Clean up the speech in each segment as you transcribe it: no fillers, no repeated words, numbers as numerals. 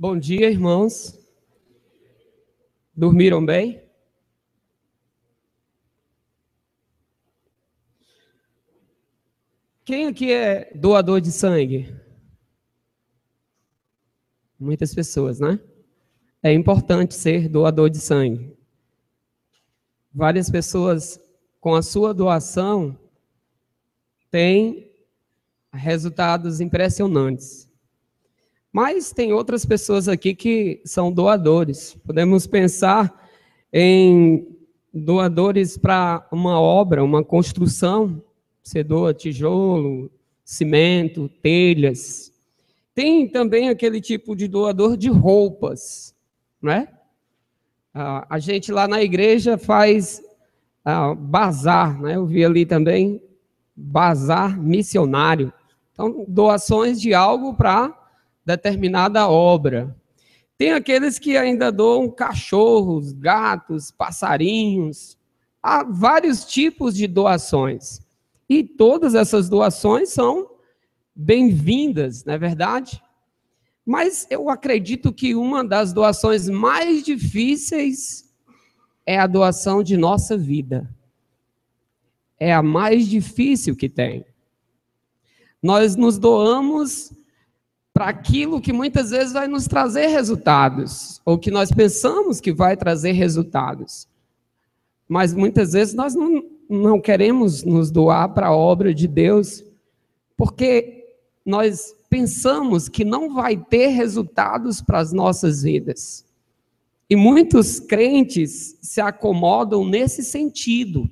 Bom dia, irmãos. Dormiram bem? Quem aqui é doador de sangue? Muitas pessoas, né? É importante ser doador de sangue. Várias pessoas, com a sua doação, têm resultados impressionantes. Mas tem outras pessoas aqui que são doadores. Podemos pensar em doadores para uma obra, uma construção. Você doa tijolo, cimento, telhas. Tem também aquele tipo de doador de roupas, né? A gente lá na igreja faz bazar, né? Eu vi ali também bazar missionário. Então, doações de algo para determinada obra. Tem aqueles que ainda doam cachorros, gatos, passarinhos. Há vários tipos de doações. E todas essas doações são bem-vindas, não é verdade? Mas eu acredito que uma das doações mais difíceis é a doação de nossa vida. É a mais difícil que tem. Nós nos doamos para aquilo que muitas vezes vai nos trazer resultados, ou que nós pensamos que vai trazer resultados. Mas muitas vezes nós não queremos nos doar para a obra de Deus, porque nós pensamos que não vai ter resultados para as nossas vidas. E muitos crentes se acomodam nesse sentido,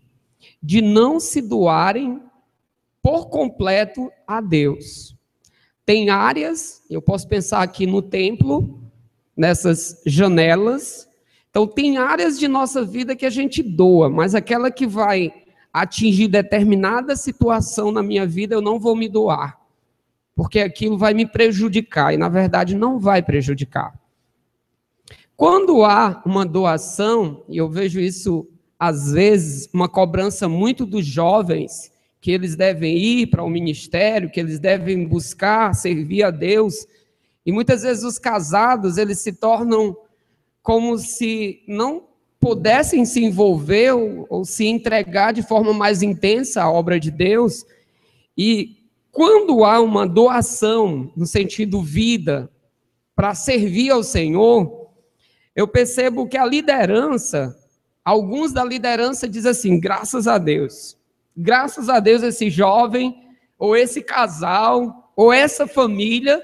de não se doarem por completo a Deus. Tem áreas, eu posso pensar aqui no templo, nessas janelas. Então, tem áreas de nossa vida que a gente doa, mas aquela que vai atingir determinada situação na minha vida, eu não vou me doar, porque aquilo vai me prejudicar, e na verdade não vai prejudicar. Quando há uma doação, e eu vejo isso às vezes, uma cobrança muito dos jovens, que eles devem ir para o ministério, que eles devem buscar servir a Deus, e muitas vezes os casados, eles se tornam como se não pudessem se envolver ou se entregar de forma mais intensa à obra de Deus. E quando há uma doação, no sentido vida, para servir ao Senhor, eu percebo que a liderança, alguns da liderança dizem assim, graças a Deus esse jovem, ou esse casal, ou essa família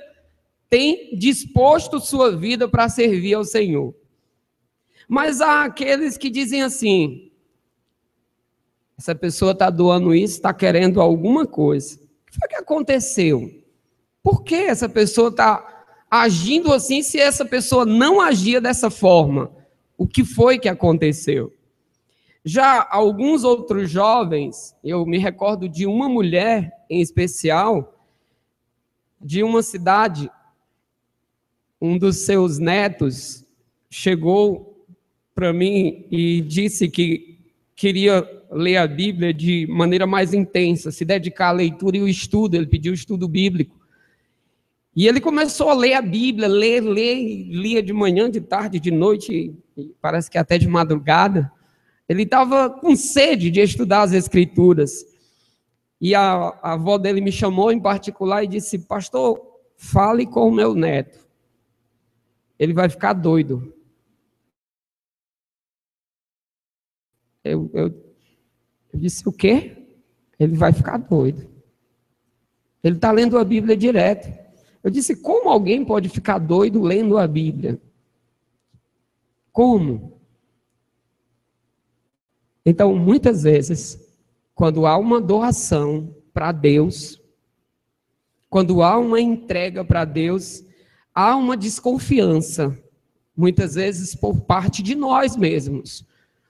tem disposto sua vida para servir ao Senhor. Mas há aqueles que dizem assim, essa pessoa está doando isso, está querendo alguma coisa. O que foi que aconteceu? Por que essa pessoa está agindo assim, se essa pessoa não agia dessa forma? O que foi que aconteceu? Já alguns outros jovens, eu me recordo de uma mulher em especial, de uma cidade, um dos seus netos chegou para mim e disse que queria ler a Bíblia de maneira mais intensa, se dedicar à leitura e ao estudo, ele pediu estudo bíblico. E ele começou a ler a Bíblia, lia de manhã, de tarde, de noite, parece que até de madrugada. Ele estava com sede de estudar as Escrituras. E a avó dele me chamou em particular e disse, pastor, fale com o meu neto. Ele vai ficar doido. Eu disse, o quê? Ele vai ficar doido. Ele está lendo a Bíblia direto. Eu disse, como alguém pode ficar doido lendo a Bíblia? Como? Então, muitas vezes, quando há uma doação para Deus, quando há uma entrega para Deus, há uma desconfiança, muitas vezes por parte de nós mesmos.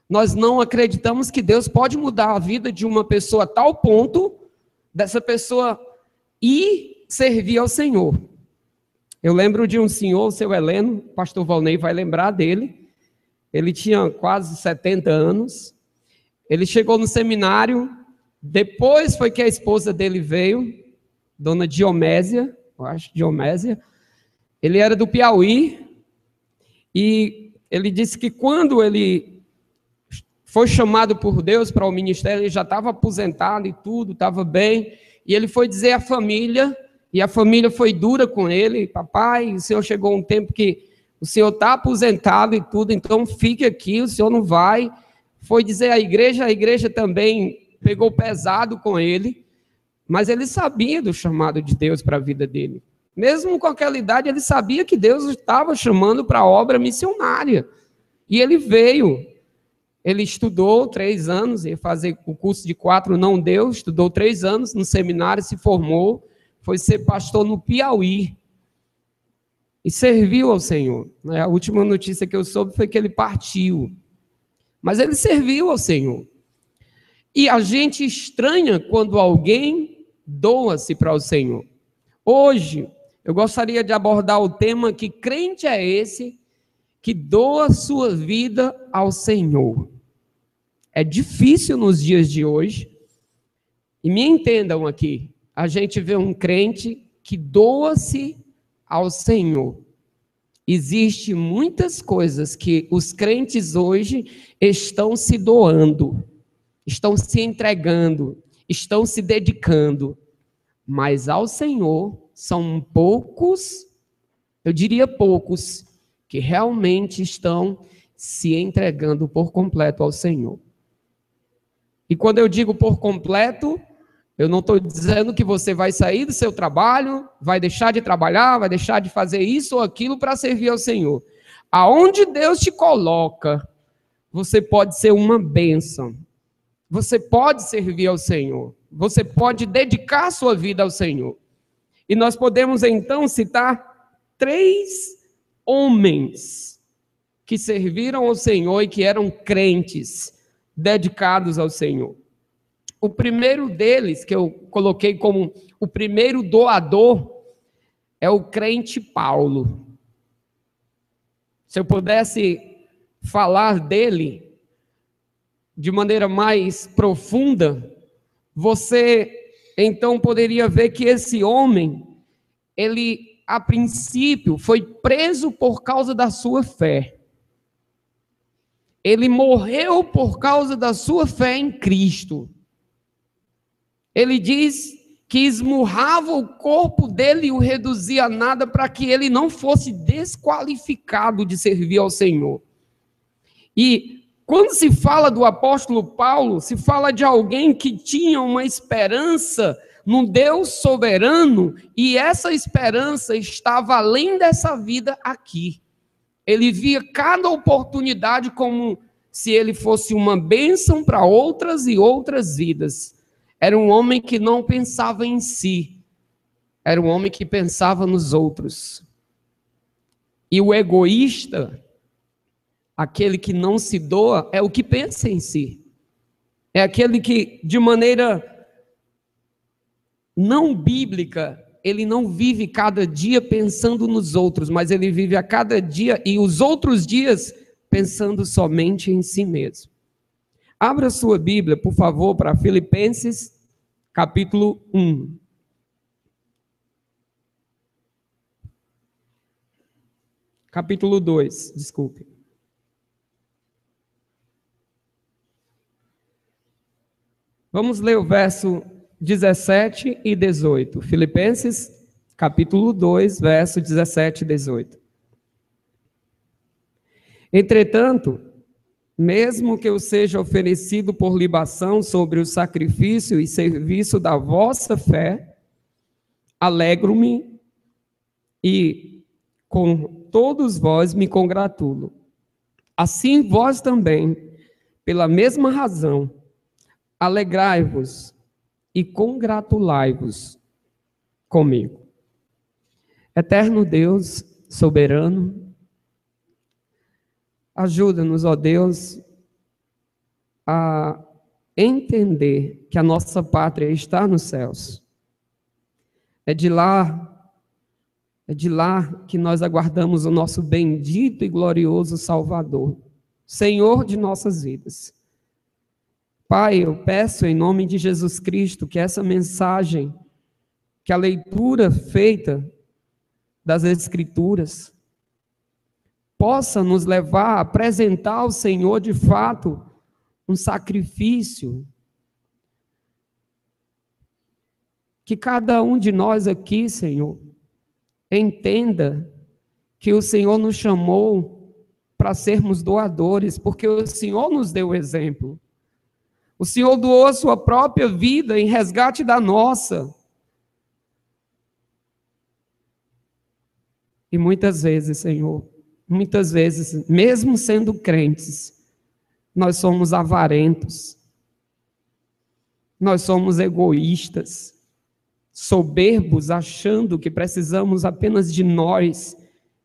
Nós não acreditamos que Deus pode mudar a vida de uma pessoa a tal ponto dessa pessoa ir servir ao Senhor. Eu lembro de um senhor, o seu Heleno, o pastor Valnei vai lembrar dele. Ele tinha quase 70 anos. Ele chegou no seminário, depois foi que a esposa dele veio, dona Diomésia, eu acho, Diomésia. Ele era do Piauí, E ele disse que quando ele foi chamado por Deus para o ministério, ele já estava aposentado e tudo, estava bem, e ele foi dizer à família, e a família foi dura com ele: papai, o senhor chegou um tempo que o senhor está aposentado e tudo, então fique aqui, o senhor não vai. Foi dizer à igreja, a igreja também pegou pesado com ele, mas ele sabia do chamado de Deus para a vida dele. Mesmo com aquela idade, ele sabia que Deus estava chamando para a obra missionária. E ele veio. Ele estudou 3 anos, ia fazer o curso de 4, não deu, estudou 3 anos no seminário, se formou, foi ser pastor no Piauí. E serviu ao Senhor. A última notícia que eu soube foi que ele partiu. Mas ele serviu ao Senhor. E a gente estranha quando alguém doa-se para o Senhor. Hoje, eu gostaria de abordar o tema: que crente é esse que doa sua vida ao Senhor? É difícil nos dias de hoje, e me entendam aqui, a gente vê um crente que doa-se ao Senhor. Existem muitas coisas que os crentes hoje estão se doando, estão se entregando, estão se dedicando, mas ao Senhor são poucos, eu diria poucos, que realmente estão se entregando por completo ao Senhor. E quando eu digo por completo, eu não estou dizendo que você vai sair do seu trabalho, vai deixar de trabalhar, vai deixar de fazer isso ou aquilo para servir ao Senhor. Aonde Deus te coloca, você pode ser uma bênção. Você pode servir ao Senhor. Você pode dedicar sua vida ao Senhor. E nós podemos então citar 3 homens que serviram ao Senhor e que eram crentes, dedicados ao Senhor. O primeiro deles, que eu coloquei como o primeiro doador, é o crente Paulo. Se eu pudesse falar dele de maneira mais profunda, você então poderia ver que esse homem, ele a princípio foi preso por causa da sua fé. Ele morreu por causa da sua fé em Cristo. Ele diz que esmurrava o corpo dele e o reduzia a nada para que ele não fosse desqualificado de servir ao Senhor. E quando se fala do apóstolo Paulo, se fala de alguém que tinha uma esperança num Deus soberano, e essa esperança estava além dessa vida aqui. Ele via cada oportunidade como se ele fosse uma bênção para outras e outras vidas. Era um homem que não pensava em si, era um homem que pensava nos outros. E o egoísta, aquele que não se doa, é o que pensa em si. É aquele que, de maneira não bíblica, ele não vive cada dia pensando nos outros, mas ele vive a cada dia e os outros dias pensando somente em si mesmo. Abra sua Bíblia, por favor, para Filipenses, capítulo 1. Capítulo 2, desculpe. Vamos ler o verso 17 e 18. Filipenses, capítulo 2, verso 17 e 18. Entretanto, mesmo que eu seja oferecido por libação sobre o sacrifício e serviço da vossa fé, alegro-me e com todos vós me congratulo. Assim vós também, pela mesma razão, alegrai-vos e congratulai-vos comigo. Eterno Deus, soberano, ajuda-nos, ó Deus, a entender que a nossa pátria está nos céus. É de lá que nós aguardamos o nosso bendito e glorioso Salvador, Senhor de nossas vidas. Pai, eu peço em nome de Jesus Cristo que essa mensagem, que a leitura feita das Escrituras, possa nos levar a apresentar ao Senhor, de fato, um sacrifício. Que cada um de nós aqui, Senhor, entenda que o Senhor nos chamou para sermos doadores, porque o Senhor nos deu o exemplo. O Senhor doou a sua própria vida em resgate da nossa. E muitas vezes, Senhor, muitas vezes, mesmo sendo crentes, nós somos avarentos, nós somos egoístas, soberbos, achando que precisamos apenas de nós,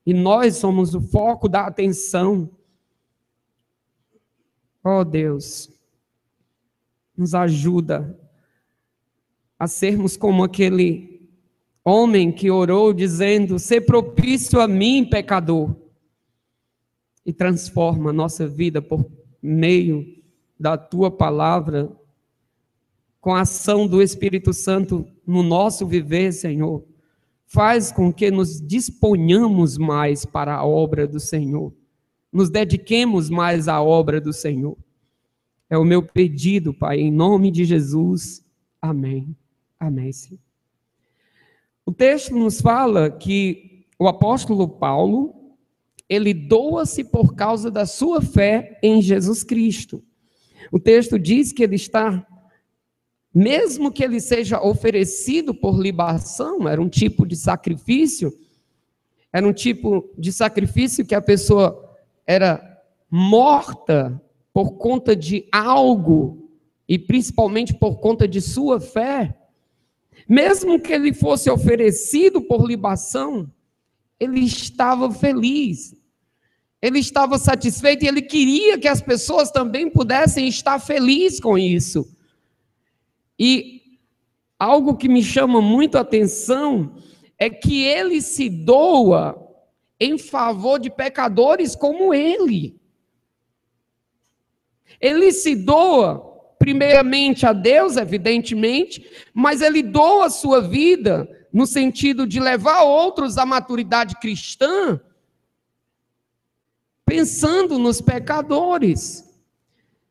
e nós somos o foco da atenção. Oh Deus, nos ajuda a sermos como aquele homem que orou dizendo: "Sê propício a mim, pecador", e transforma a nossa vida por meio da tua palavra, com a ação do Espírito Santo no nosso viver, Senhor. Faz com que nos disponhamos mais para a obra do Senhor, nos dediquemos mais à obra do Senhor. É o meu pedido, Pai, em nome de Jesus. Amém. Amém, Senhor. O texto nos fala que o apóstolo Paulo, ele doa-se por causa da sua fé em Jesus Cristo. O texto diz que ele está, mesmo que ele seja oferecido por libação, era um tipo de sacrifício, que a pessoa era morta por conta de algo, e principalmente por conta de sua fé. Mesmo que ele fosse oferecido por libação, ele estava feliz, ele estava satisfeito, e ele queria que as pessoas também pudessem estar felizes com isso. E algo que me chama muito a atenção é que ele se doa em favor de pecadores como ele. Ele se doa primeiramente a Deus, evidentemente, mas ele doa a sua vida no sentido de levar outros à maturidade cristã, pensando nos pecadores.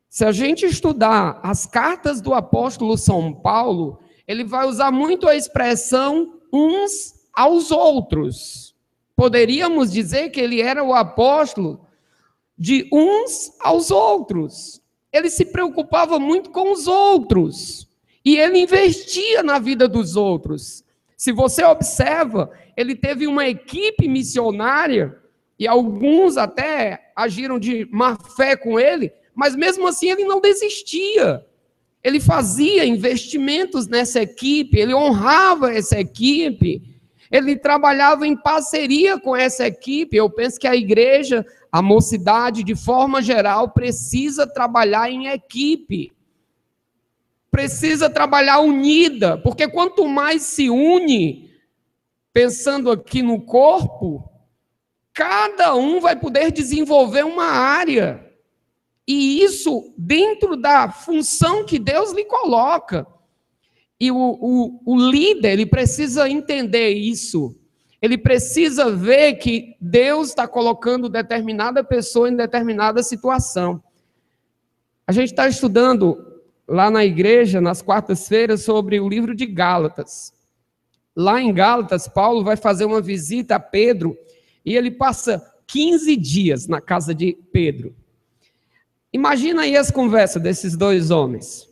Se a gente estudar as cartas do apóstolo São Paulo, ele vai usar muito a expressão uns aos outros. Poderíamos dizer que ele era o apóstolo de uns aos outros. Ele se preocupava muito com os outros, e ele investia na vida dos outros. Se você observa, ele teve uma equipe missionária, e alguns até agiram de má fé com ele, mas mesmo assim ele não desistia. Ele fazia investimentos nessa equipe, ele honrava essa equipe, ele trabalhava em parceria com essa equipe. Eu penso que a igreja, a mocidade, de forma geral, precisa trabalhar em equipe, precisa trabalhar unida, porque quanto mais se une, pensando aqui no corpo, cada um vai poder desenvolver uma área, e isso dentro da função que Deus lhe coloca. E o líder, ele precisa entender isso. Ele precisa ver que Deus está colocando determinada pessoa em determinada situação. A gente está estudando lá na igreja, nas quartas-feiras, sobre o livro de Gálatas. Lá em Gálatas, Paulo vai fazer uma visita a Pedro, e ele passa 15 dias na casa de Pedro. Imagina aí as conversas desses dois homens.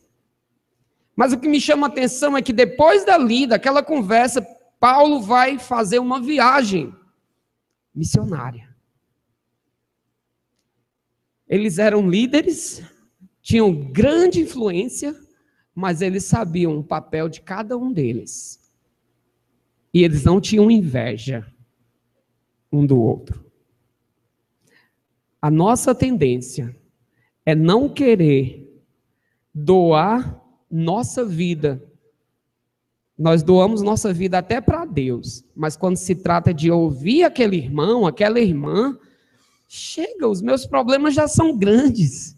Mas o que me chama a atenção é que depois daquela conversa, Paulo vai fazer uma viagem missionária. Eles eram líderes, tinham grande influência, mas eles sabiam o papel de cada um deles. E eles não tinham inveja um do outro. A nossa tendência é não querer doar nossa vida. Nós doamos nossa vida até para Deus, mas quando se trata de ouvir aquele irmão, aquela irmã, chega, os meus problemas já são grandes.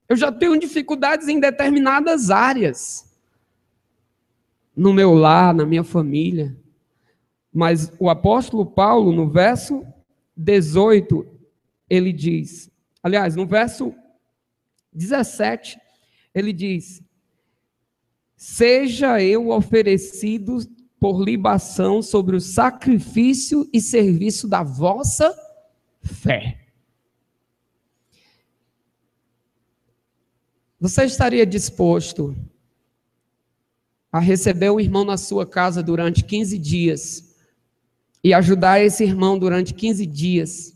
Eu já tenho dificuldades em determinadas áreas, no meu lar, na minha família. Mas o apóstolo Paulo, no verso 18, ele diz, aliás, no verso 17, ele diz: seja eu oferecido por libação sobre o sacrifício e serviço da vossa fé. Você estaria disposto a receber um irmão na sua casa durante 15 dias e ajudar esse irmão durante 15 dias,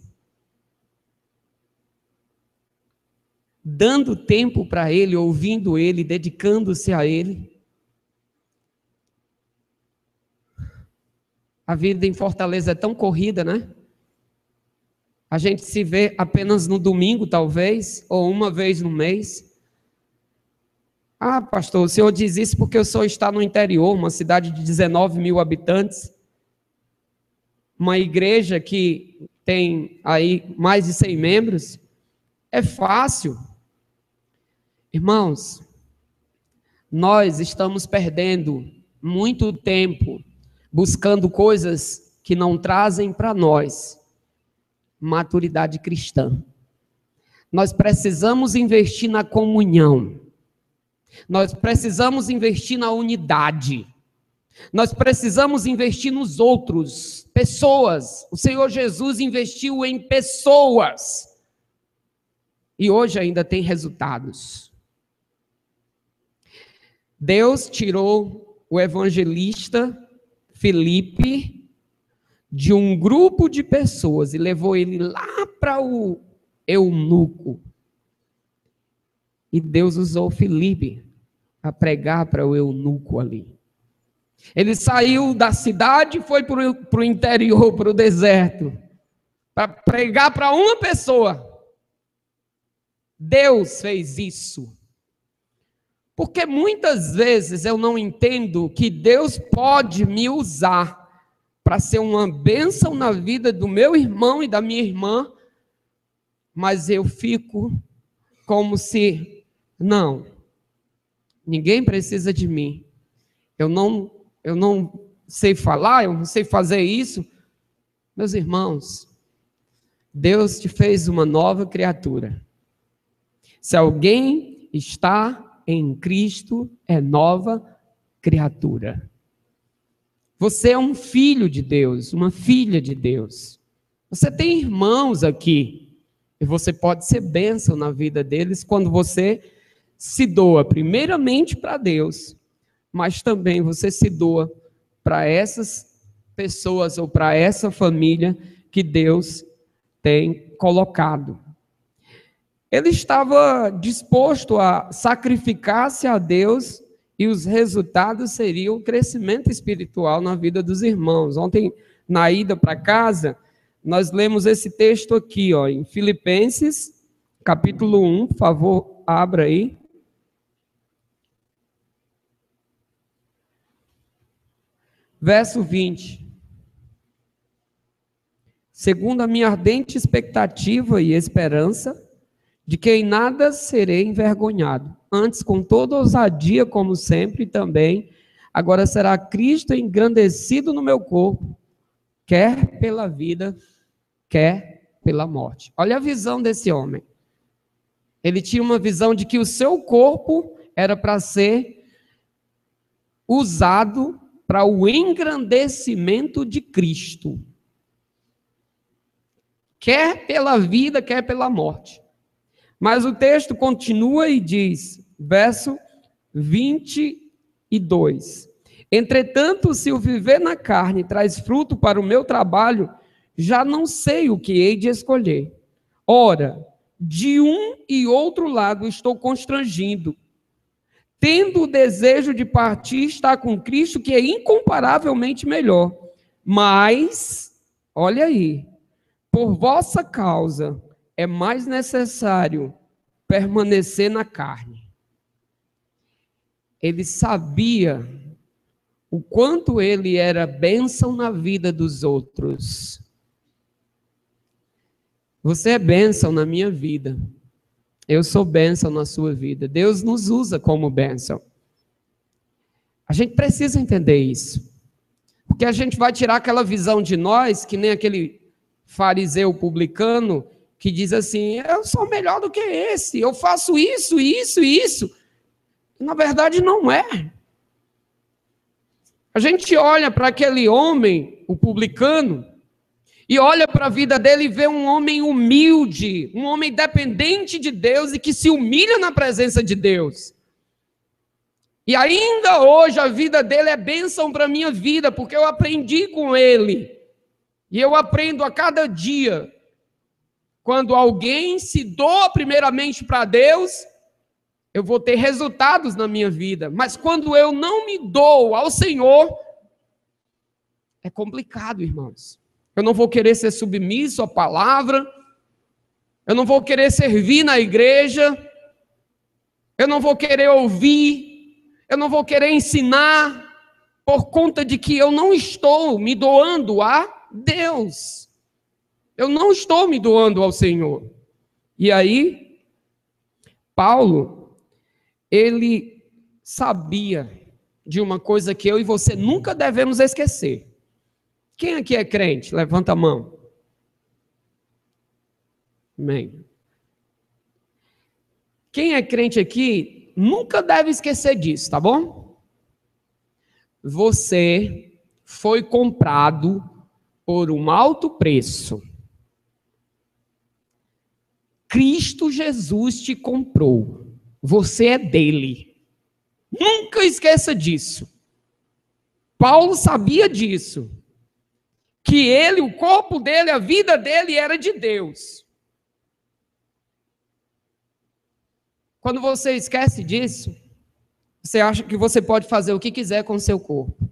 dando tempo para ele, ouvindo ele, dedicando-se a ele? A vida em Fortaleza é tão corrida, né? A gente se vê apenas no domingo, talvez, ou uma vez no mês. Ah, pastor, o senhor diz isso porque o senhor está no interior, uma cidade de 19 mil habitantes, uma igreja que tem aí mais de 100 membros. É fácil. Irmãos, nós estamos perdendo muito tempo buscando coisas que não trazem para nós maturidade cristã. Nós precisamos investir na comunhão. Nós precisamos investir na unidade. Nós precisamos investir nos outros, pessoas. O Senhor Jesus investiu em pessoas. E hoje ainda tem resultados. Deus tirou o evangelista Filipe de um grupo de pessoas e levou ele lá para o eunuco. E Deus usou Filipe a pregar para o eunuco ali. Ele saiu da cidade e foi para o interior, para o deserto, para pregar para uma pessoa. Deus fez isso. Porque muitas vezes eu não entendo que Deus pode me usar para ser uma bênção na vida do meu irmão e da minha irmã, mas eu fico como se, não, ninguém precisa de mim. Eu não sei falar, eu não sei fazer isso. Meus irmãos, Deus te fez uma nova criatura. Se alguém está em Cristo, é nova criatura. Você é um filho de Deus, uma filha de Deus. Você tem irmãos aqui, e você pode ser bênção na vida deles quando você se doa primeiramente para Deus, mas também você se doa para essas pessoas ou para essa família que Deus tem colocado. Ele estava disposto a sacrificar-se a Deus e os resultados seriam o crescimento espiritual na vida dos irmãos. Ontem, na ida para casa, nós lemos esse texto aqui, ó, em Filipenses, capítulo 1, por favor, abra aí. Verso 20. Segundo a minha ardente expectativa e esperança, de que em nada serei envergonhado, antes com toda ousadia, como sempre, também, agora será Cristo engrandecido no meu corpo, quer pela vida, quer pela morte. Olha a visão desse homem. Ele tinha uma visão de que o seu corpo era para ser usado para o engrandecimento de Cristo. Quer pela vida, quer pela morte. Mas o texto continua e diz, verso 22. Entretanto, se o viver na carne traz fruto para o meu trabalho, já não sei o que hei de escolher. Ora, de um e outro lado estou constrangido, tendo o desejo de partir, estar com Cristo, que é incomparavelmente melhor. Mas, olha aí, por vossa causa é mais necessário permanecer na carne. Ele sabia o quanto ele era bênção na vida dos outros. Você é bênção na minha vida. Eu sou bênção na sua vida. Deus nos usa como bênção. A gente precisa entender isso. Porque a gente vai tirar aquela visão de nós, que nem aquele fariseu publicano, que diz assim, eu sou melhor do que esse, eu faço isso, isso e isso. Na verdade, não é. A gente olha para aquele homem, o publicano, e olha para a vida dele e vê um homem humilde, um homem dependente de Deus e que se humilha na presença de Deus. E ainda hoje a vida dele é bênção para a minha vida, porque eu aprendi com ele. E eu aprendo a cada dia. Quando alguém se doa primeiramente para Deus, eu vou ter resultados na minha vida. Mas quando eu não me dou ao Senhor, é complicado, irmãos. Eu não vou querer ser submisso à palavra, eu não vou querer servir na igreja, eu não vou querer ouvir, eu não vou querer ensinar, por conta de que eu não estou me doando a Deus. Eu não estou me doando ao Senhor. E aí, Paulo, ele sabia de uma coisa que eu e você nunca devemos esquecer. Quem aqui é crente? Levanta a mão. Amém. Quem é crente aqui nunca deve esquecer disso, tá bom? Você foi comprado por um alto preço. Cristo Jesus te comprou. Você é dele. Nunca esqueça disso. Paulo sabia disso. Que ele, o corpo dele, a vida dele era de Deus. Quando você esquece disso, você acha que você pode fazer o que quiser com o seu corpo.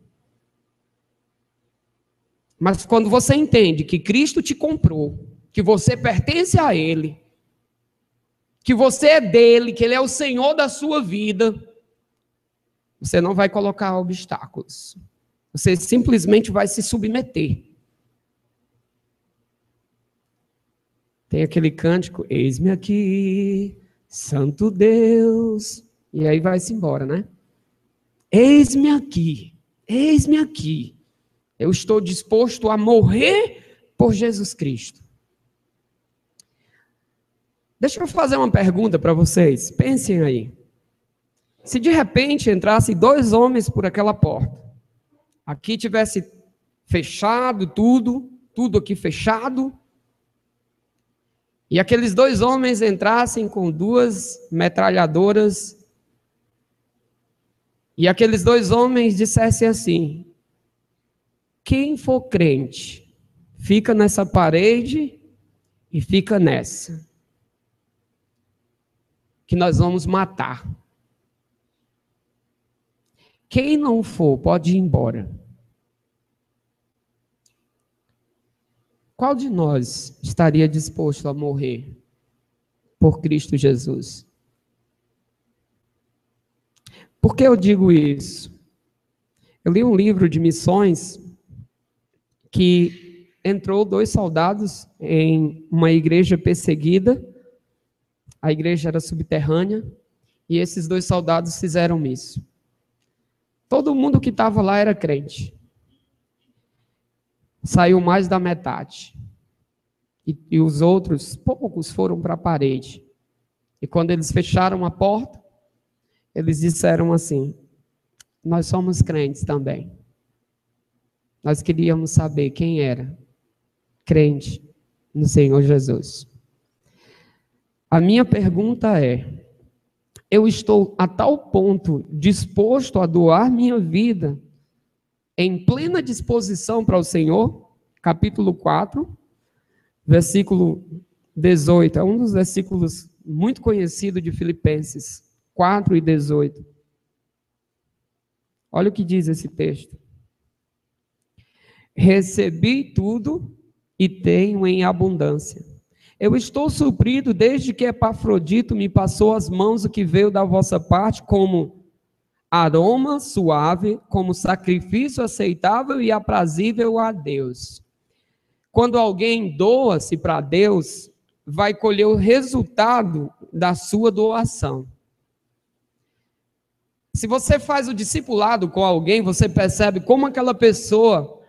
Mas quando você entende que Cristo te comprou, que você pertence a Ele, que você é dele, que Ele é o Senhor da sua vida, você não vai colocar obstáculos. Você simplesmente vai se submeter. Tem aquele cântico, eis-me aqui, Santo Deus. E aí vai-se embora, né? Eis-me aqui, eis-me aqui. Eu estou disposto a morrer por Jesus Cristo. Deixa eu fazer uma pergunta para vocês. Pensem aí. Se de repente entrassem 2 homens por aquela porta, aqui tivesse fechado tudo aqui fechado, e aqueles 2 homens entrassem com 2 metralhadoras, e aqueles 2 homens dissessem assim, quem for crente, fica nessa parede e fica nessa, que nós vamos matar. Quem não for, pode ir embora. Qual de nós estaria disposto a morrer por Cristo Jesus? Por que eu digo isso? Eu li um livro de missões que entrou 2 soldados em uma igreja perseguida. A igreja era subterrânea e esses 2 soldados fizeram isso. Todo mundo que estava lá era crente. Saiu mais da metade. E os outros, poucos, foram para a parede. E quando eles fecharam a porta, eles disseram assim, nós somos crentes também. Nós queríamos saber quem era crente no Senhor Jesus. A minha pergunta é, eu estou a tal ponto disposto a doar minha vida em plena disposição para o Senhor? Capítulo 4, versículo 18, é um dos versículos muito conhecidos de Filipenses, 4 e 18. Olha o que diz esse texto. Recebi tudo e tenho em abundância. Eu estou suprido desde que Epafrodito me passou as mãos o que veio da vossa parte como aroma suave, como sacrifício aceitável e aprazível a Deus. Quando alguém doa-se para Deus, vai colher o resultado da sua doação. Se você faz o discipulado com alguém, você percebe como aquela pessoa,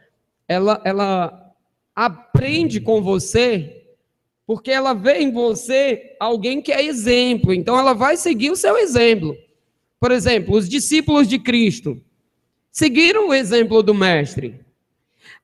ela aprende com você, porque ela vê em você alguém que é exemplo, então ela vai seguir o seu exemplo. Por exemplo, os discípulos de Cristo seguiram o exemplo do Mestre.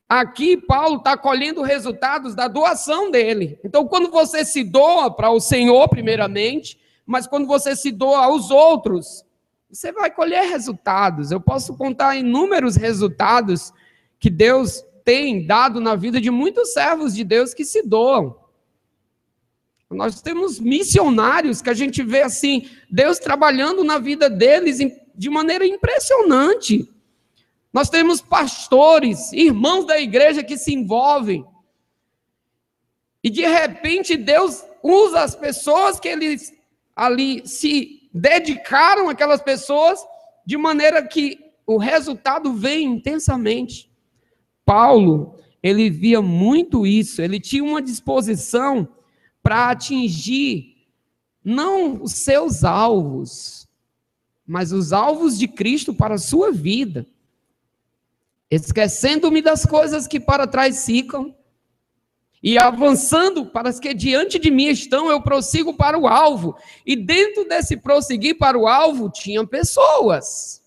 Aqui, Paulo está colhendo resultados da doação dele. Então, quando você se doa para o Senhor, primeiramente, mas quando você se doa aos outros, você vai colher resultados. Eu posso contar inúmeros resultados que Deus tem dado na vida de muitos servos de Deus que se doam. Nós temos missionários que a gente vê assim, Deus trabalhando na vida deles de maneira impressionante. Nós temos pastores, irmãos da igreja que se envolvem. E de repente Deus usa as pessoas que eles ali se dedicaram àquelas pessoas, de maneira que o resultado vem intensamente. Paulo, ele via muito isso, ele tinha uma disposição para atingir não os seus alvos, mas os alvos de Cristo para a sua vida. Esquecendo-me das coisas que para trás ficam, e avançando para as que diante de mim estão, eu prossigo para o alvo. E dentro desse prosseguir para o alvo, tinha pessoas.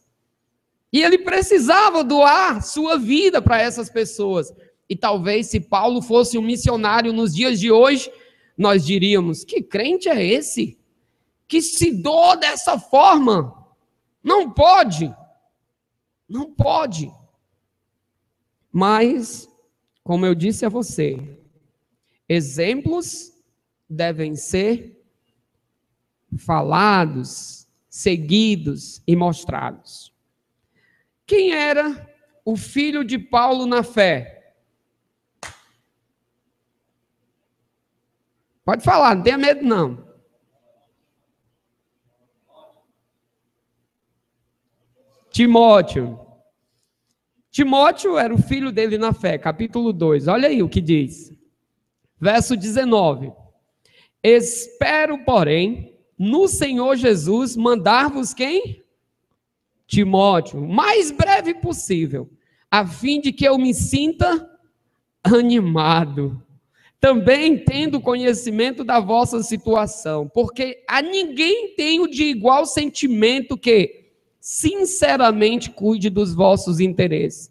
E ele precisava doar sua vida para essas pessoas. E talvez se Paulo fosse um missionário nos dias de hoje, nós diríamos, que crente é esse? Que se doa dessa forma? Não pode. Não pode. Mas, como eu disse a você, exemplos devem ser falados, seguidos e mostrados. Quem era o filho de Paulo na fé? Pode falar, não tenha medo não. Timóteo. Timóteo era o filho dele na fé, capítulo 2. Olha aí o que diz. Verso 19. Espero, porém, no Senhor Jesus, mandar-vos quem? Timóteo, o mais breve possível, a fim de que eu me sinta animado. Também tendo conhecimento da vossa situação, porque a ninguém tenho de igual sentimento que, sinceramente, cuide dos vossos interesses,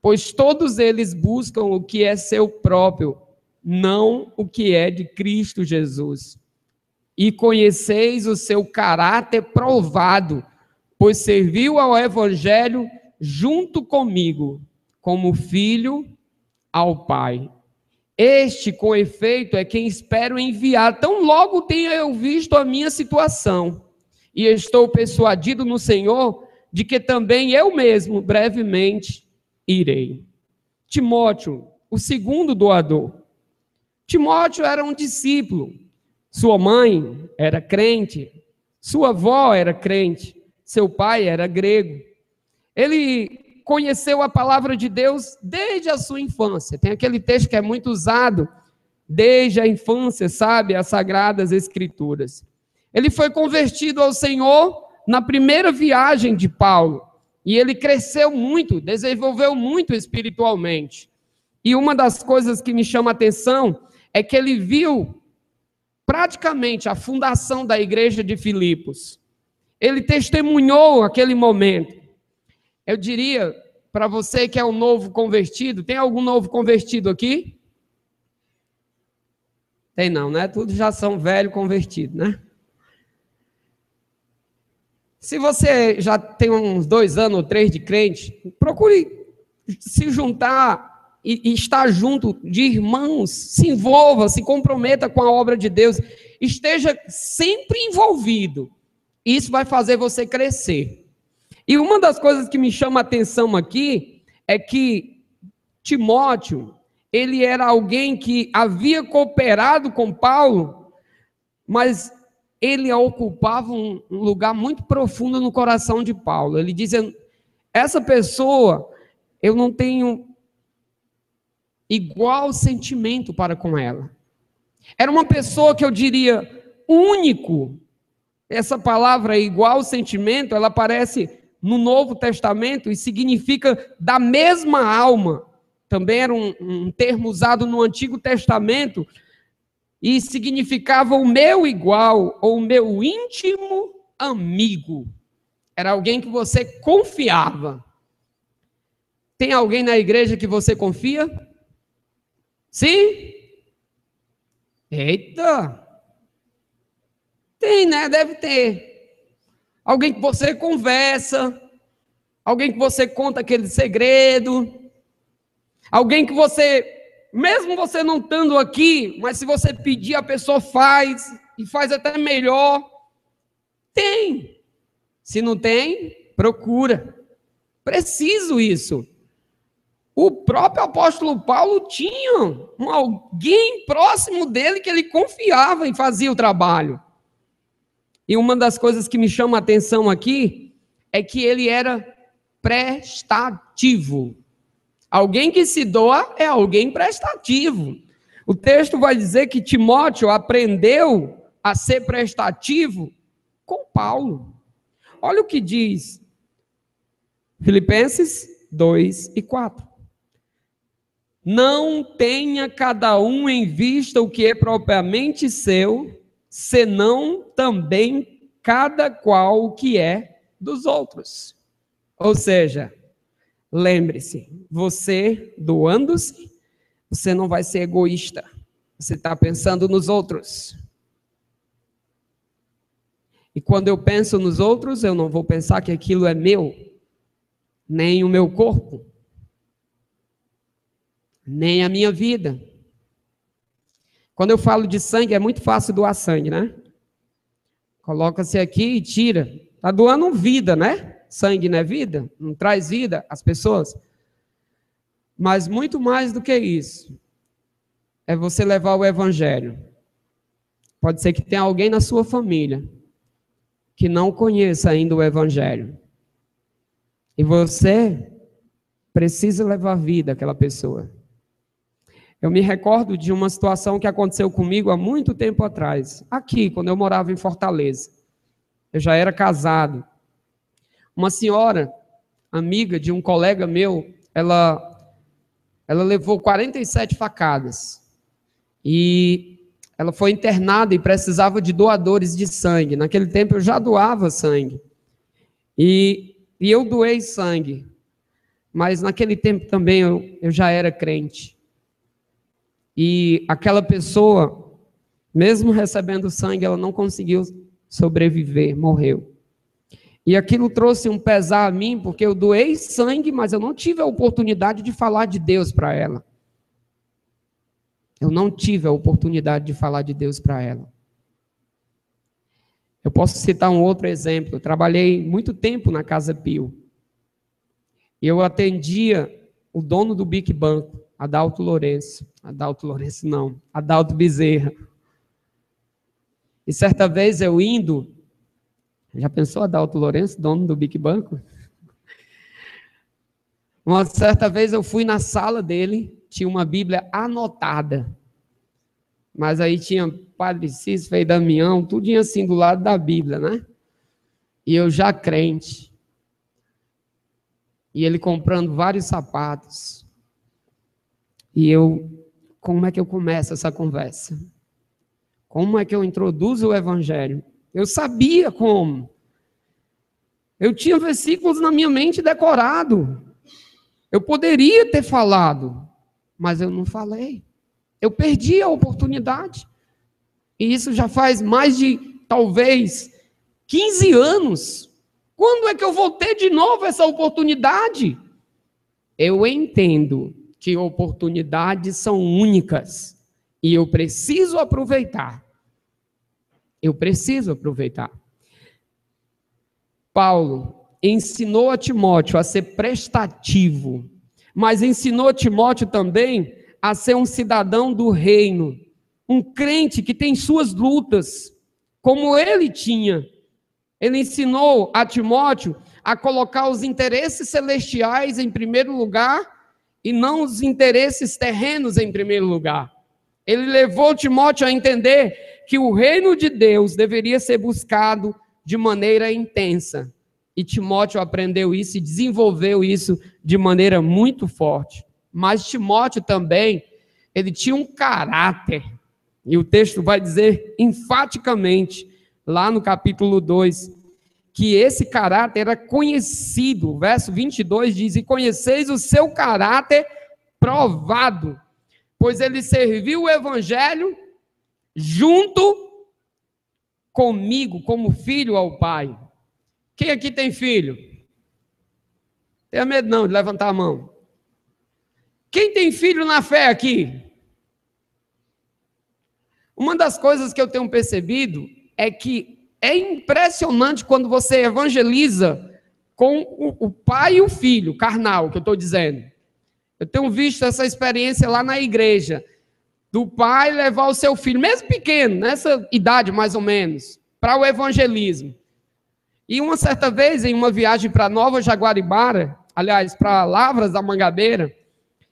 pois todos eles buscam o que é seu próprio, não o que é de Cristo Jesus. E conheceis o seu caráter provado, pois serviu ao Evangelho junto comigo, como filho ao Pai. Este, com efeito, é quem espero enviar, tão logo tenha eu visto a minha situação, e estou persuadido no Senhor, de que também eu mesmo, brevemente, irei. Timóteo, o segundo doador. Timóteo era um discípulo, sua mãe era crente, sua avó era crente, seu pai era grego. Ele conheceu a palavra de Deus desde a sua infância. Tem aquele texto que é muito usado, desde a infância, sabe, as Sagradas Escrituras. Ele foi convertido ao Senhor na primeira viagem de Paulo, e ele cresceu muito, desenvolveu muito espiritualmente. E uma das coisas que me chama a atenção é que ele viu praticamente a fundação da igreja de Filipos. Ele testemunhou aquele momento. Eu diria para você que é um novo convertido, tem algum novo convertido aqui? Tem não, né? Todos já são velho convertido, né? Se você já tem uns 2 anos ou 3 de crente, procure se juntar e estar junto de irmãos, se envolva, se comprometa com a obra de Deus, esteja sempre envolvido. Isso vai fazer você crescer. E uma das coisas que me chama a atenção aqui é que Timóteo, ele era alguém que havia cooperado com Paulo, mas ele ocupava um lugar muito profundo no coração de Paulo. Ele dizia, essa pessoa, eu não tenho igual sentimento para com ela. Era uma pessoa que eu diria, único. Essa palavra igual sentimento, ela aparece no Novo Testamento e significa da mesma alma. Também era um termo usado no Antigo Testamento e significava o meu igual ou o meu íntimo amigo. Era alguém que você confiava. Tem alguém na igreja que você confia? Sim? Eita! Tem, né? Deve ter. Alguém que você conversa, alguém que você conta aquele segredo, alguém que você, mesmo você não estando aqui, mas se você pedir, a pessoa faz, e faz até melhor. Tem. Se não tem, procura. Preciso isso. O próprio apóstolo Paulo tinha alguém próximo dele que ele confiava e fazia o trabalho. E uma das coisas que me chama a atenção aqui é que ele era prestativo. Alguém que se doa é alguém prestativo. O texto vai dizer que Timóteo aprendeu a ser prestativo com Paulo. Olha o que diz Filipenses 2:4. Não tenha cada um em vista o que é propriamente seu, senão também cada qual o que é dos outros. Ou seja, lembre-se, você doando-se, você não vai ser egoísta. Você está pensando nos outros. E quando eu penso nos outros, eu não vou pensar que aquilo é meu, nem o meu corpo, nem a minha vida. Quando eu falo de sangue, é muito fácil doar sangue, né? Coloca-se aqui e tira. Está doando vida, né? Sangue não é vida? Não traz vida às pessoas? Mas muito mais do que isso, é você levar o evangelho. Pode ser que tenha alguém na sua família que não conheça ainda o evangelho. E você precisa levar vida àquela pessoa. Eu me recordo de uma situação que aconteceu comigo há muito tempo atrás, aqui, quando eu morava em Fortaleza. Eu já era casado. Uma senhora, amiga de um colega meu, ela levou 47 facadas. E ela foi internada e precisava de doadores de sangue. Naquele tempo eu já doava sangue. E eu doei sangue. Mas naquele tempo também eu já era crente. E aquela pessoa, mesmo recebendo sangue, ela não conseguiu sobreviver, morreu. E aquilo trouxe um pesar a mim, porque eu doei sangue, mas eu não tive a oportunidade de falar de Deus para ela. Eu não tive a oportunidade de falar de Deus para ela. Eu posso citar um outro exemplo. Eu trabalhei muito tempo na Casa Pio. E eu atendia o dono do Bic Banco, Adalto Lourenço não, Adalto Bezerra. E certa vez eu indo, já pensou Adalto Lourenço, dono do Bic Banco? Uma certa vez eu fui na sala dele, tinha uma Bíblia anotada, mas aí tinha Padre Cícero, Frei Damião, tudinho assim do lado da Bíblia, né? E eu já crente. E ele comprando vários sapatos. E eu, como é que eu começo essa conversa? Como é que eu introduzo o evangelho? Eu sabia como. Eu tinha versículos na minha mente decorado. Eu poderia ter falado, mas eu não falei. Eu perdi a oportunidade. E isso já faz mais de, talvez, 15 anos. Quando é que eu vou ter de novo essa oportunidade? Eu entendo que oportunidades são únicas e eu preciso aproveitar. Eu preciso aproveitar. Paulo ensinou a Timóteo a ser prestativo, mas ensinou a Timóteo também a ser um cidadão do reino, um crente que tem suas lutas, como ele tinha. Ele ensinou a Timóteo a colocar os interesses celestiais em primeiro lugar e não os interesses terrenos em primeiro lugar. Ele levou Timóteo a entender que o reino de Deus deveria ser buscado de maneira intensa. E Timóteo aprendeu isso e desenvolveu isso de maneira muito forte. Mas Timóteo também, ele tinha um caráter. E o texto vai dizer enfaticamente, lá no capítulo 2, que esse caráter era conhecido. O verso 22 diz: e conheceis o seu caráter provado, pois ele serviu o evangelho junto comigo, como filho ao Pai. Quem aqui tem filho? Tenha medo não de levantar a mão. Quem tem filho na fé aqui? Uma das coisas que eu tenho percebido é que é impressionante quando você evangeliza com o pai e o filho, carnal, que eu estou dizendo. Eu tenho visto essa experiência lá na igreja, do pai levar o seu filho, mesmo pequeno, nessa idade mais ou menos, para o evangelismo. E uma certa vez, em uma viagem para Nova Jaguaribara, aliás, para Lavras da Mangabeira,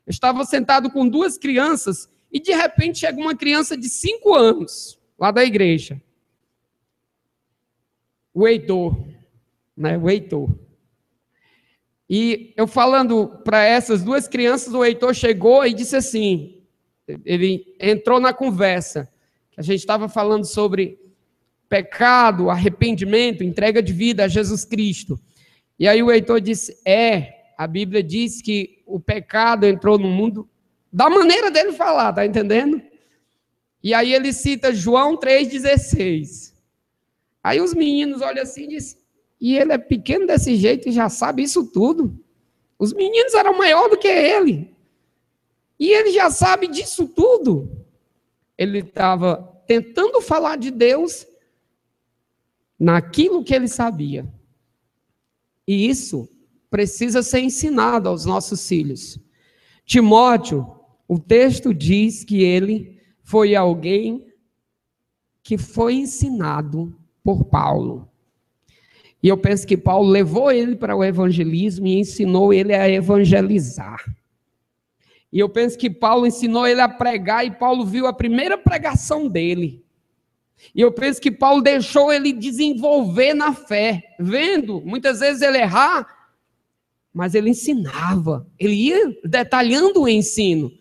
eu estava sentado com duas crianças e de repente chega uma criança de 5 anos, lá da igreja. O Heitor, né? O Heitor. E eu falando para essas duas crianças, o Heitor chegou e disse assim, ele entrou na conversa, que a gente estava falando sobre pecado, arrependimento, entrega de vida a Jesus Cristo. E aí o Heitor disse, a Bíblia diz que o pecado entrou no mundo, da maneira dele falar, tá entendendo? E aí ele cita João 3,16. Aí os meninos olham assim e dizem, e ele é pequeno desse jeito e já sabe isso tudo? Os meninos eram maior do que ele. E ele já sabe disso tudo. Ele estava tentando falar de Deus naquilo que ele sabia. E isso precisa ser ensinado aos nossos filhos. Timóteo, o texto diz que ele foi alguém que foi ensinado por Paulo. E eu penso que Paulo levou ele para o evangelismo e ensinou ele a evangelizar. E eu penso que Paulo ensinou ele a pregar e Paulo viu a primeira pregação dele. E eu penso que Paulo deixou ele desenvolver na fé, vendo muitas vezes ele errar, mas ele ensinava, ele ia detalhando o ensino.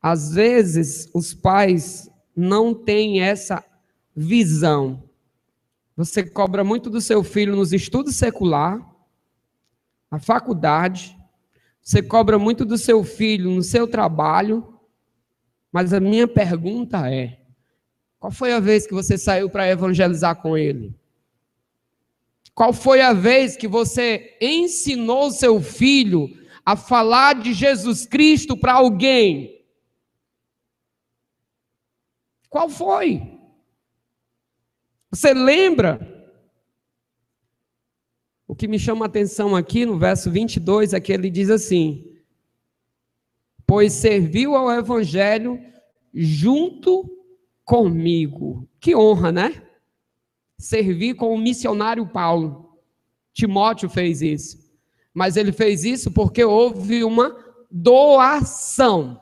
Às vezes, os pais não têm essa visão. Você cobra muito do seu filho nos estudos seculares, na faculdade, você cobra muito do seu filho no seu trabalho, mas a minha pergunta é, qual foi a vez que você saiu para evangelizar com ele? Qual foi a vez que você ensinou seu filho a falar de Jesus Cristo para alguém? Qual foi? Você lembra? O que me chama a atenção aqui no verso 22 é que ele diz assim, pois serviu ao evangelho junto comigo. Que honra, né? Servir com o missionário Paulo. Timóteo fez isso. Mas ele fez isso porque houve uma doação.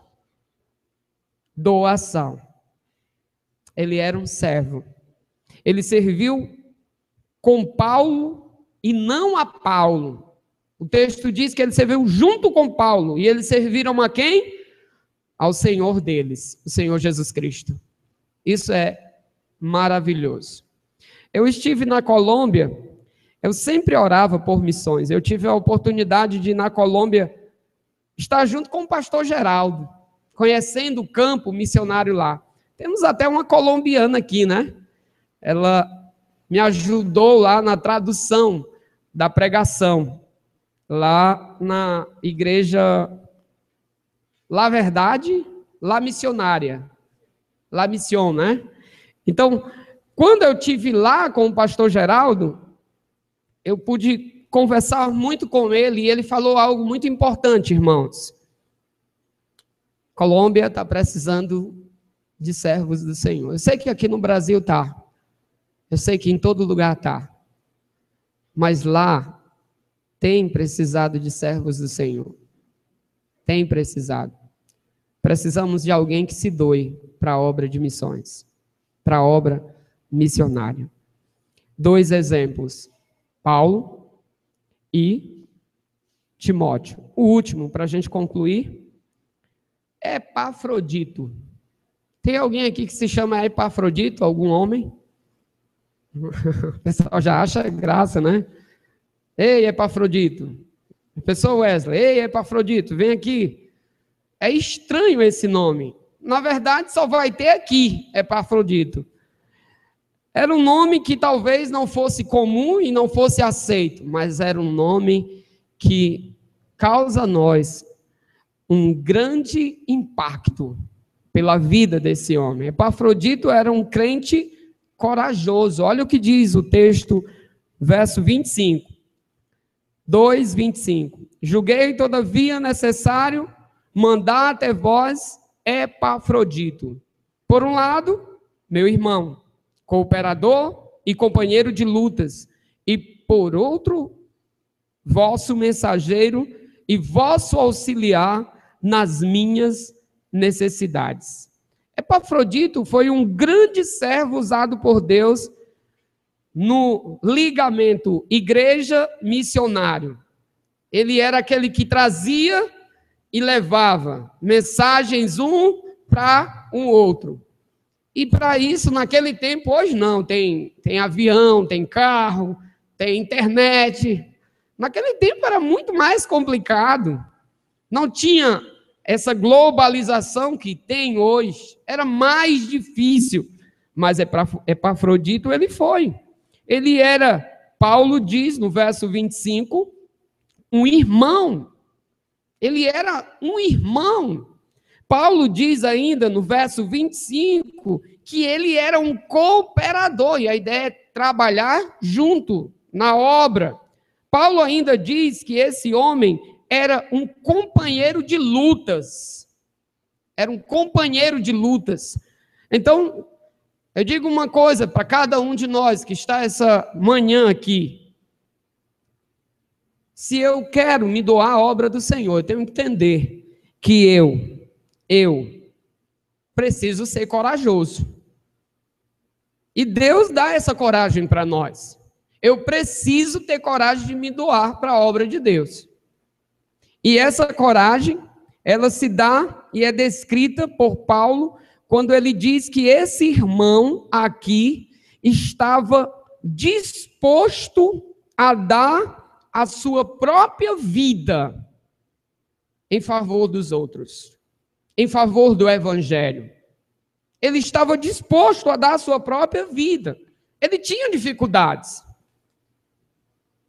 Doação. Ele era um servo. Ele serviu com Paulo e não a Paulo. O texto diz que ele serviu junto com Paulo. E eles serviram a quem? Ao Senhor deles, o Senhor Jesus Cristo. Isso é maravilhoso. Eu estive na Colômbia, eu sempre orava por missões. Eu tive a oportunidade de ir na Colômbia, estar junto com o pastor Geraldo, conhecendo o campo missionário lá. Temos até uma colombiana aqui, né? Ela me ajudou lá na tradução da pregação, lá na igreja La Verdade, La Missionária. La Mission, né? Então, quando eu estive lá com o pastor Geraldo, eu pude conversar muito com ele e ele falou algo muito importante, irmãos. Colômbia está precisando de servos do Senhor. Eu sei que aqui no Brasil está. Eu sei que em todo lugar está. Mas lá tem precisado de servos do Senhor. Tem precisado. Precisamos de alguém que se doe para a obra de missões, para a obra missionária. 2 exemplos, Paulo e Timóteo. O último, para a gente concluir, é Epafrodito. Tem alguém aqui que se chama Epafrodito, algum homem? O pessoal já acha graça, né? Ei, Epafrodito. A pessoa Wesley, ei, Epafrodito, vem aqui. É estranho esse nome. Na verdade, só vai ter aqui, Epafrodito. Era um nome que talvez não fosse comum e não fosse aceito, mas era um nome que causa a nós um grande impacto pela vida desse homem. Epafrodito era um crente corajoso. Olha o que diz o texto, verso 25. 2:25. Julguei, todavia, necessário mandar até vós Epafrodito. Por um lado, meu irmão, cooperador e companheiro de lutas, e por outro, vosso mensageiro e vosso auxiliar nas minhas necessidades. Epafrodito foi um grande servo usado por Deus no ligamento igreja missionário. Ele era aquele que trazia e levava mensagens um para um outro. E para isso, naquele tempo, hoje não, tem avião, tem carro, tem internet. Naquele tempo era muito mais complicado. Não tinha essa globalização que tem hoje. Era mais difícil. Mas Epafrodito ele foi. Ele era, Paulo diz no verso 25, um irmão. Ele era um irmão. Paulo diz ainda no verso 25 que ele era um cooperador, e a ideia é trabalhar junto na obra. Paulo ainda diz que esse homem era um companheiro de lutas. Era um companheiro de lutas. Então, eu digo uma coisa para cada um de nós que está essa manhã aqui. Se eu quero me doar à obra do Senhor, eu tenho que entender que eu preciso ser corajoso. E Deus dá essa coragem para nós. Eu preciso ter coragem de me doar para a obra de Deus. E essa coragem, ela se dá e é descrita por Paulo quando ele diz que esse irmão aqui estava disposto a dar a sua própria vida em favor dos outros, em favor do evangelho. Ele estava disposto a dar a sua própria vida. Ele tinha dificuldades.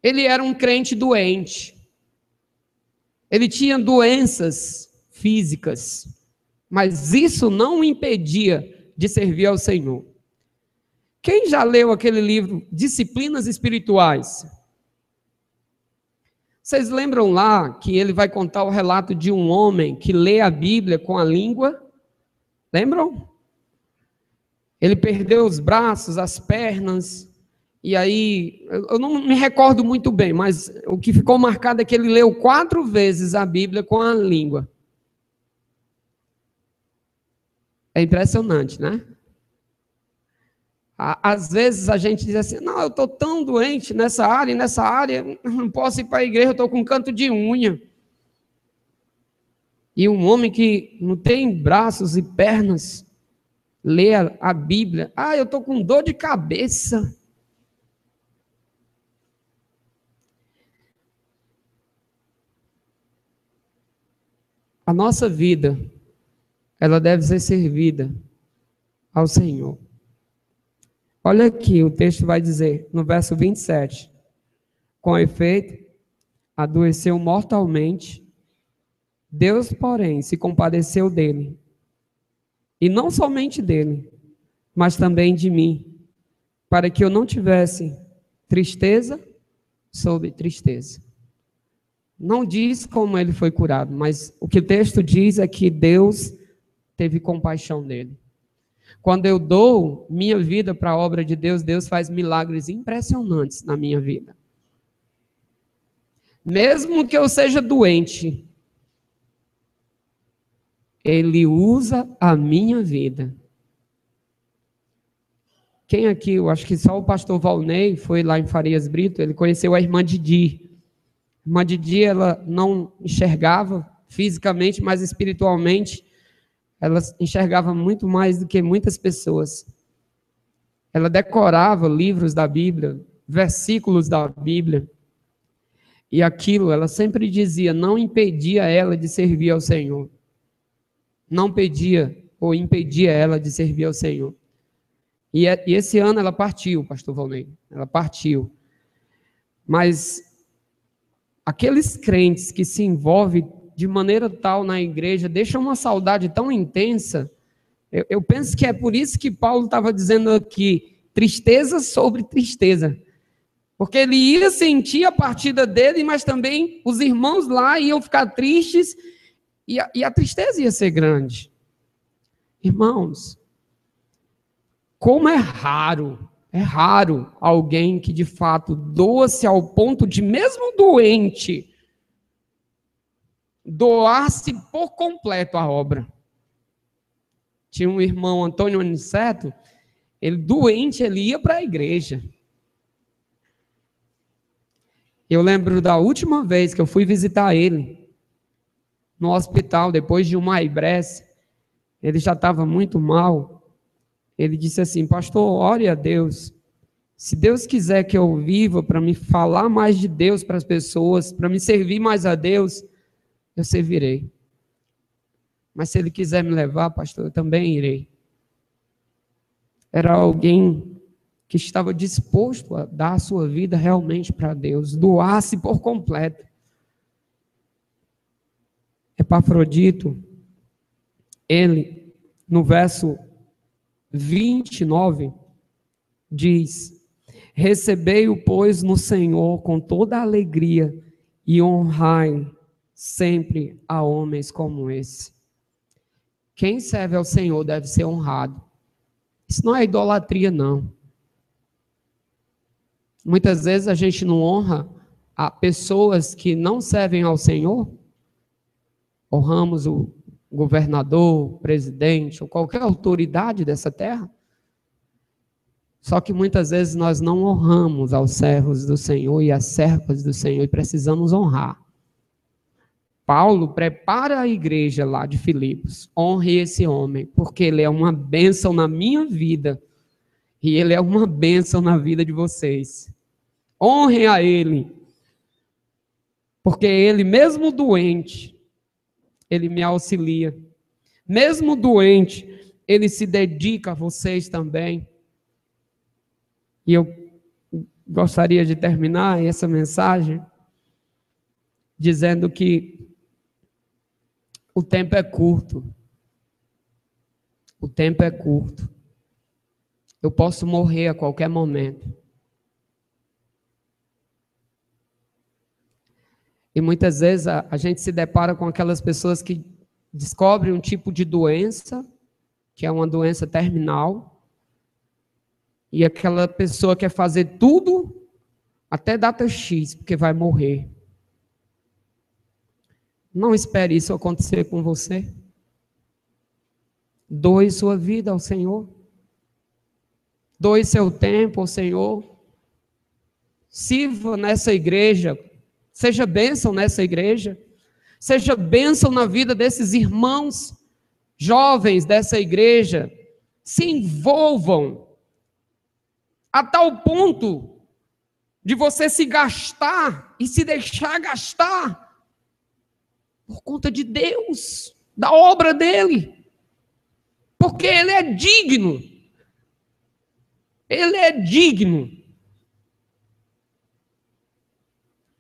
Ele era um crente doente. Ele tinha doenças físicas, mas isso não o impedia de servir ao Senhor. Quem já leu aquele livro Disciplinas Espirituais? Vocês lembram lá que ele vai contar o relato de um homem que lê a Bíblia com a língua? Lembram? Ele perdeu os braços, as pernas, e aí, eu não me recordo muito bem, mas o que ficou marcado é que ele leu 4 vezes a Bíblia com a língua. É impressionante, né? Às vezes a gente diz assim, não, eu estou tão doente nessa área, não posso ir para a igreja, eu estou com canto de unha. E um homem que não tem braços e pernas, lê a Bíblia, eu estou com dor de cabeça. A nossa vida, ela deve ser servida ao Senhor. Olha aqui, o texto vai dizer, no verso 27, com efeito, adoeceu mortalmente, Deus, porém, se compadeceu dele, e não somente dele, mas também de mim, para que eu não tivesse tristeza sobre tristeza. Não diz como ele foi curado, mas o que o texto diz é que Deus teve compaixão dele. Quando eu dou minha vida para a obra de Deus, Deus faz milagres impressionantes na minha vida. Mesmo que eu seja doente, Ele usa a minha vida. Quem aqui, eu acho que só o pastor Valnei foi lá em Farias Brito, ele conheceu a irmã Didi. A irmã Didi, ela não enxergava fisicamente, mas espiritualmente, ela enxergava muito mais do que muitas pessoas. Ela decorava livros da Bíblia, versículos da Bíblia, e aquilo, ela sempre dizia, não impedia ela de servir ao Senhor. Não pedia ou impedia ela de servir ao Senhor. E esse ano ela partiu, pastor Valnei, ela partiu. Mas aqueles crentes que se envolvem de maneira tal na igreja, deixam uma saudade tão intensa. Eu penso que é por isso que Paulo estava dizendo aqui, tristeza sobre tristeza. Porque ele ia sentir a partida dele, mas também os irmãos lá iam ficar tristes e a tristeza ia ser grande. Irmãos, como é raro alguém que de fato doa-se ao ponto de, mesmo doente, doar-se por completo a obra. Tinha um irmão, Antônio Aniceto, ele doente, ele ia para a igreja. Eu lembro da última vez que eu fui visitar ele, no hospital, depois de uma aibrese, ele já estava muito mal. Ele disse assim, pastor, ore a Deus. Se Deus quiser que eu viva para me falar mais de Deus para as pessoas, para me servir mais a Deus, eu servirei. Mas se Ele quiser me levar, pastor, eu também irei. Era alguém que estava disposto a dar a sua vida realmente para Deus, doar-se por completo. Epafrodito, ele, no verso 29, diz, recebei-o, pois, no Senhor com toda a alegria e honrai sempre a homens como esse. Quem serve ao Senhor deve ser honrado. Isso não é idolatria, não. Muitas vezes a gente não honra a pessoas que não servem ao Senhor. Honramos o governador, o presidente, ou qualquer autoridade dessa terra. Só que muitas vezes nós não honramos aos servos do Senhor e às servas do Senhor e precisamos honrar. Paulo prepara a igreja lá de Filipos. Honre esse homem, porque ele é uma bênção na minha vida e ele é uma bênção na vida de vocês. Honrem a ele, porque ele, mesmo doente, ele me auxilia. Mesmo doente, ele se dedica a vocês também. E eu gostaria de terminar essa mensagem dizendo que o tempo é curto. O tempo é curto. Eu posso morrer a qualquer momento. E muitas vezes a gente se depara com aquelas pessoas que descobrem um tipo de doença, que é uma doença terminal, e aquela pessoa quer fazer tudo até data X, porque vai morrer. Não espere isso acontecer com você. Doe sua vida ao Senhor. Doe seu tempo ao Senhor. Sirva nessa igreja. Seja bênção nessa igreja. Seja bênção na vida desses irmãos jovens dessa igreja. Se envolvam a tal ponto de você se gastar e se deixar gastar por conta de Deus, da obra dele. Porque ele é digno. Ele é digno.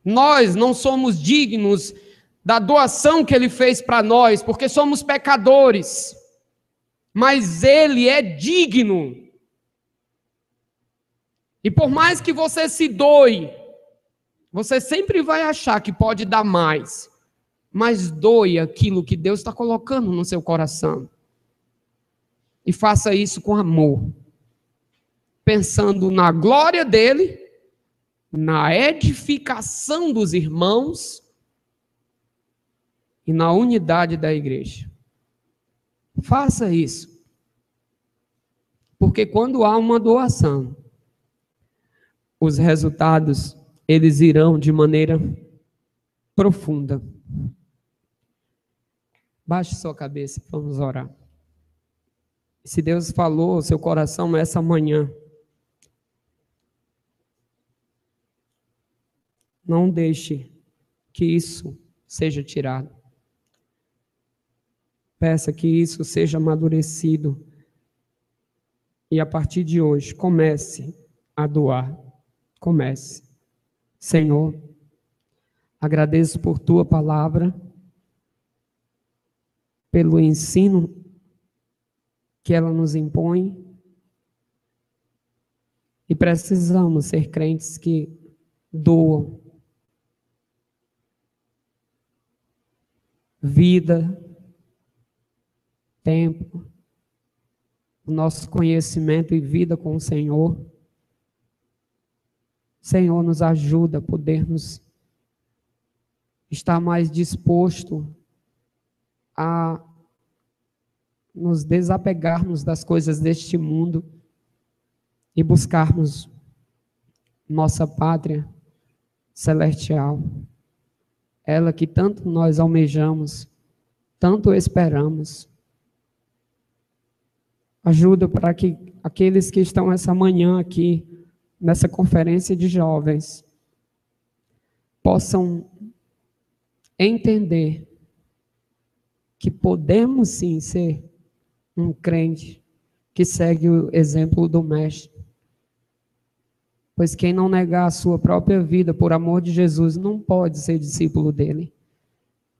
Nós não somos dignos da doação que ele fez para nós, porque somos pecadores. Mas ele é digno. E por mais que você se doe, você sempre vai achar que pode dar mais. Mas doe aquilo que Deus está colocando no seu coração. E faça isso com amor. Pensando na glória dele, na edificação dos irmãos e na unidade da igreja. Faça isso. Porque quando há uma doação, os resultados, eles irão de maneira profunda. Baixe sua cabeça, vamos orar. Se Deus falou ao seu coração essa manhã, não deixe que isso seja tirado. Peça que isso seja amadurecido. E a partir de hoje, comece a doar. Comece. Senhor, agradeço por tua palavra, pelo ensino que ela nos impõe. E precisamos ser crentes que doam vida, tempo, o nosso conhecimento e vida com o Senhor. Senhor, nos ajuda a podermos estar mais disposto a nos desapegarmos das coisas deste mundo e buscarmos nossa pátria celestial. Ela que tanto nós almejamos, tanto esperamos. Ajuda para que aqueles que estão essa manhã aqui, nessa conferência de jovens, possam entender que podemos sim ser um crente que segue o exemplo do Mestre. Pois quem não negar a sua própria vida por amor de Jesus não pode ser discípulo dele.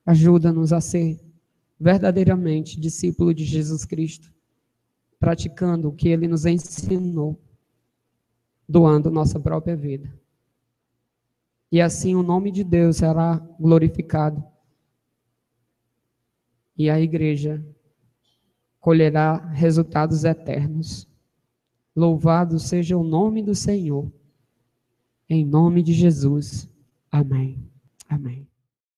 Ajuda-nos a ser verdadeiramente discípulo de Jesus Cristo, praticando o que ele nos ensinou, doando nossa própria vida. E assim o nome de Deus será glorificado. E a igreja colherá resultados eternos. Louvado seja o nome do Senhor. Em nome de Jesus. Amém. Amém.